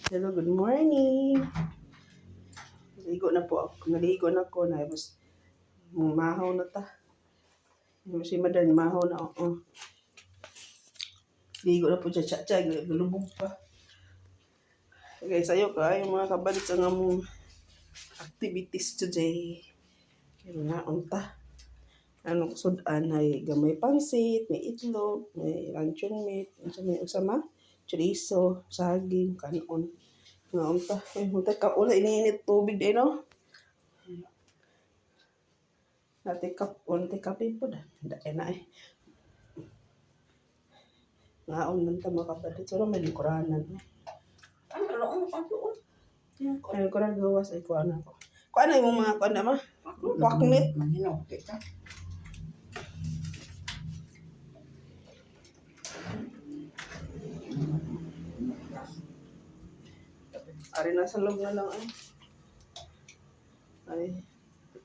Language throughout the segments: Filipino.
Hello, good morning. Naligo na po ako. Naligo na ko na. Mas mahaw na ta. Si Madan, mahaw na ako. Ligo na po siya. Tsa-tsa. Galubog pa. Okay, sa'yo ka. Yung mga kabalit sa nga mong activities today. Kaya nga, unta. Anong sudan ay gamay pansit, may itlog, may luncheon meat, may usama, chorizo, saging, kanon. Nga unta. Ay, unta ka. Wala, iniinit tubig din, no? Nati kape po da. Dahil na eh. Ngaon man ta mga kabalit. So, may lingkuranan. Ay, lingkuran gawas ay kuha na ko. Kuha na yung mga kuha na ma. Waknit. Manino, kita. Ari na sa loob na lang ay. Ay,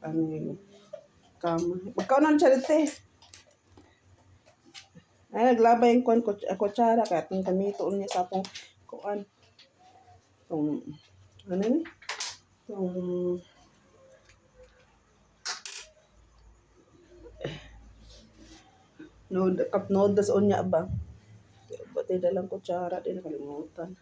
ano yung kama. Magkaunan siya dito eh. Ay, naglaba yung kutsara kaya itong kamito niya sa akong kuan. Itong, ano ni? Itong, cup noodles o niya ba? Ba't ay dalang kutsara din nakalimutan.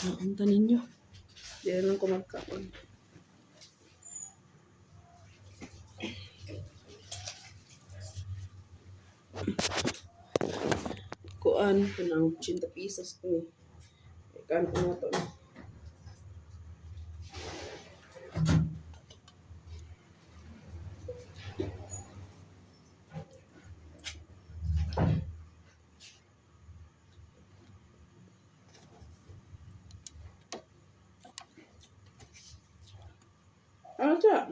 Naunta ninyo. Di na lang ko magkaon. Kuan, pinang 80 pesos ko eh. Ikan ko na to. Ano siya?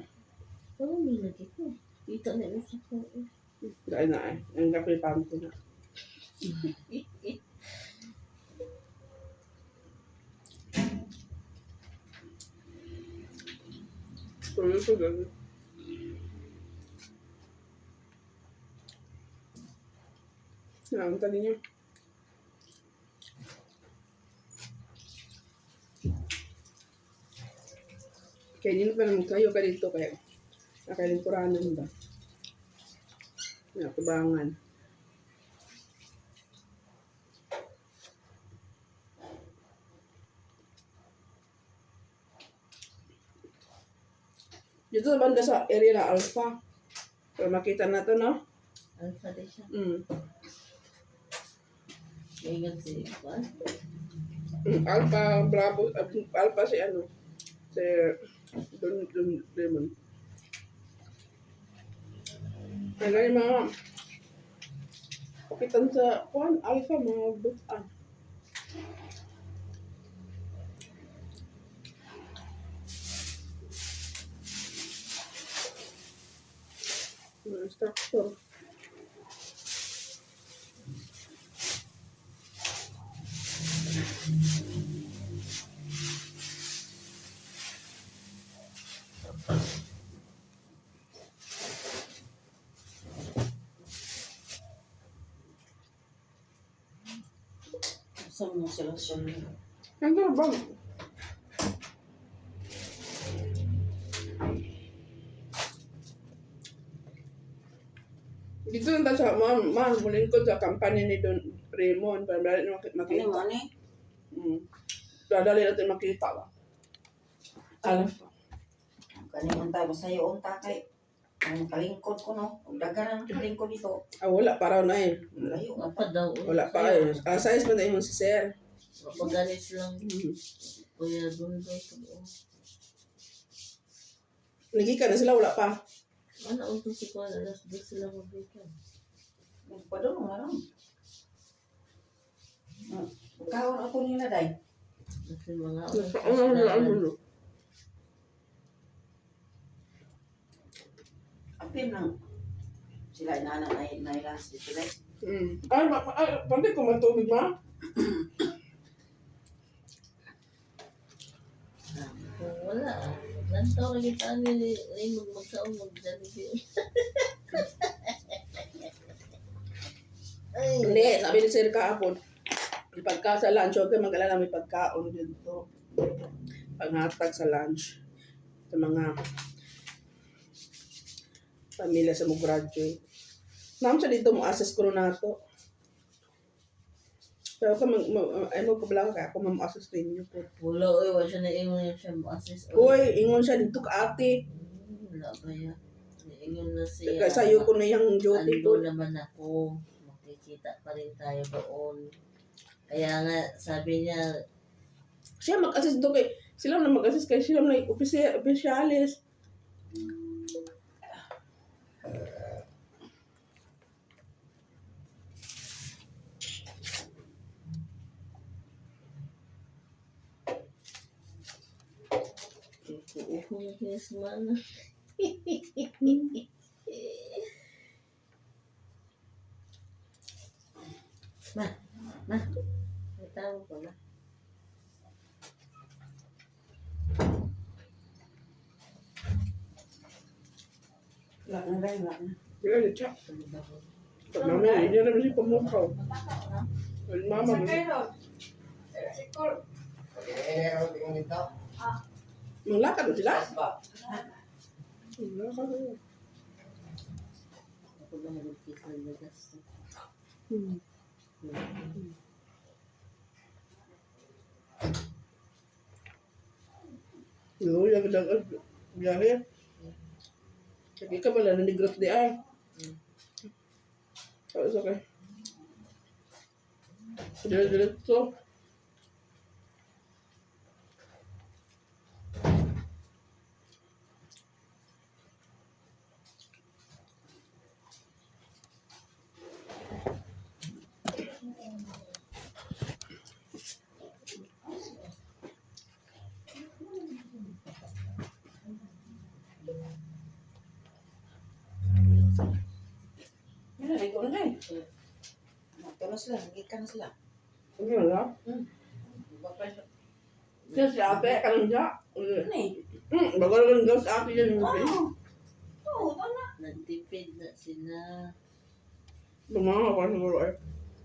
Oo, may lagi ko. Kita na yung sa ko. Dahil na eh. Ang kapitan ko na. Tuloy ko gano'n. Naunta ninyo. Kaya hindi pa naman kayo ka dito kaya nakalingkuranan ba? Nakubangan. Dito sa banda sa area na Alpha. Pero makita na to, no? Alpha din siya. Ingat si Juan. Alpha, Bravo, Alpha si ano? Si Don Lemon. Ano yung mga kapitan sa Juan, Alpha, mga butan. Mga instructor. Saan mo sila siya? Hanggang ba? Dito na sa mulin ko sa company ni Don Raymond para dali natin Ano makita. mo ni? Dali natin makita ba? Alpha. Kanina tayo sa'yo unta kay. Ang kalingkod ko no. Ang dagan ang kalingkod dito. Wala pa raw na eh. Layo nga pa daw. Wala pa eh. Size pa na yung si Sir. Pagalis lang. Kuya doon daw ito. Nagika na sila, wala pa. Ano ang si Kuya? Alas 2 sila mabikan. Padung nga lang. Kaon ako nila day. Kasi mga Ano? Apim lang. Sila inaanak na nailas di sila. Ay, pwede ko matubig ma? wala. Lantaw kita ni Raymond magsaong magdali. Hindi, sabi ni Sir kahapon, pagka sa lunch, huwag kayo mag-alala, may pagkaon dito. Panghatag sa lunch. Sa mga pamilya sa mo graduate. Ma'am, siya dito mo assess ko na to. Pero kung ay mo kabla ka, ako mag-assess ninyo po. Wala, wala siya na ingon siya mo-assist. Uy, ingon siya dito ka ate. Wala ba yan? Ingon na siya. Kaya sa'yo ko na yung duty ko. Ando naman ako. Makikita pa rin tayo doon. Kaya nga, sabi niya, Siya mag-assess doon kay, sila na mag-assess kay sila na opisyalis. yes man. Ma, ma, may tawag ko na. Wala na rin, wala na. Wala na siya. Pag namin, hindi naman siya pamukhaw. Mama mo. Manglakad mo sila? Manglakad mo. Ako ba nagkita ng gasto? Yo, yung biyahe. Sige ka pala, nanigrat di ay. Oh, it's okay. Diretso. Yan, ay ko na rin. Matulog sila, nagikan na sila. Ano na? Siya si ate, kanang siya. Ano eh? Bago lang daw sa ate yan. Oo. Oo, ito na. Nagtipid na sila. Lumawa pa siguro eh.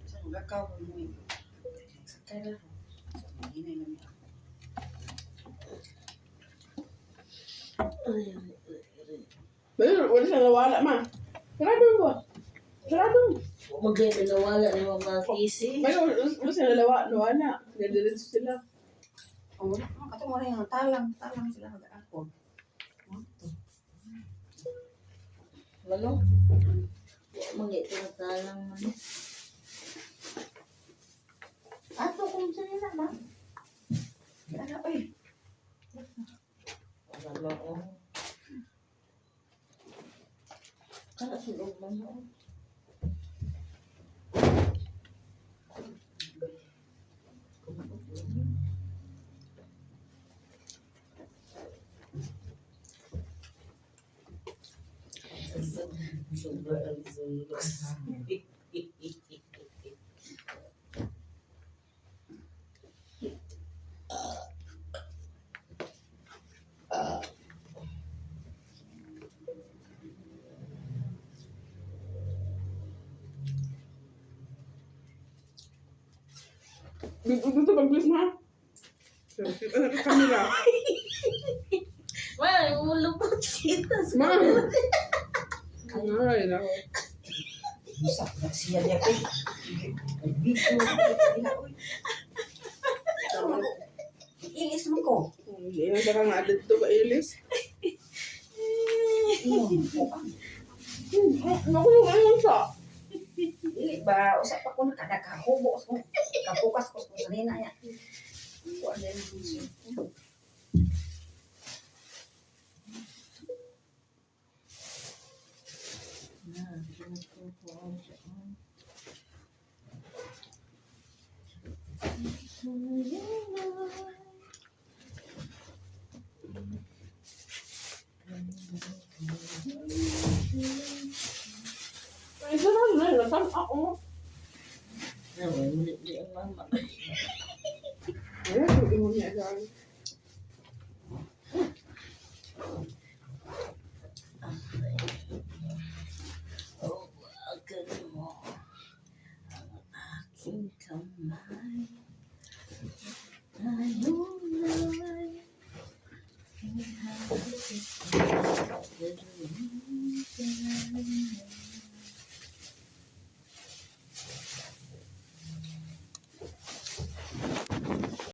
Saan gakaw mo eh? Sakay na. Mahinay na niya. Pero wala siya nawala ma. Sarado mo. Sarado. Magay nawala ni mga kisi. Pero wala siya nawala. Nadiretso sila. Oo, kato mo rin yung talang. Talang sila mag-aakon. Ano? Magay tinatalang man. Ato kung saan na ba? Kaya na pa eh. Wala ko. Kala sulog man ako. Sobra ang sulog. Dito pag-bis ma. Ano ka kamera? Wala, ulupot kita sa Ma. Ay, nako. Isa, siya niya eh. Video. Ilis mo ko. Hindi na ka nga dito ba ilis? Naku, ano sa? Dili ba, usap ako na kada kahubo ko. Kapukas ko sa nina niya. Wala na siya. Ay, sarang na. Nasaan ako? Hindi ang mama. Ay, hindi mo niya dyan. Oh, agad mo. Ang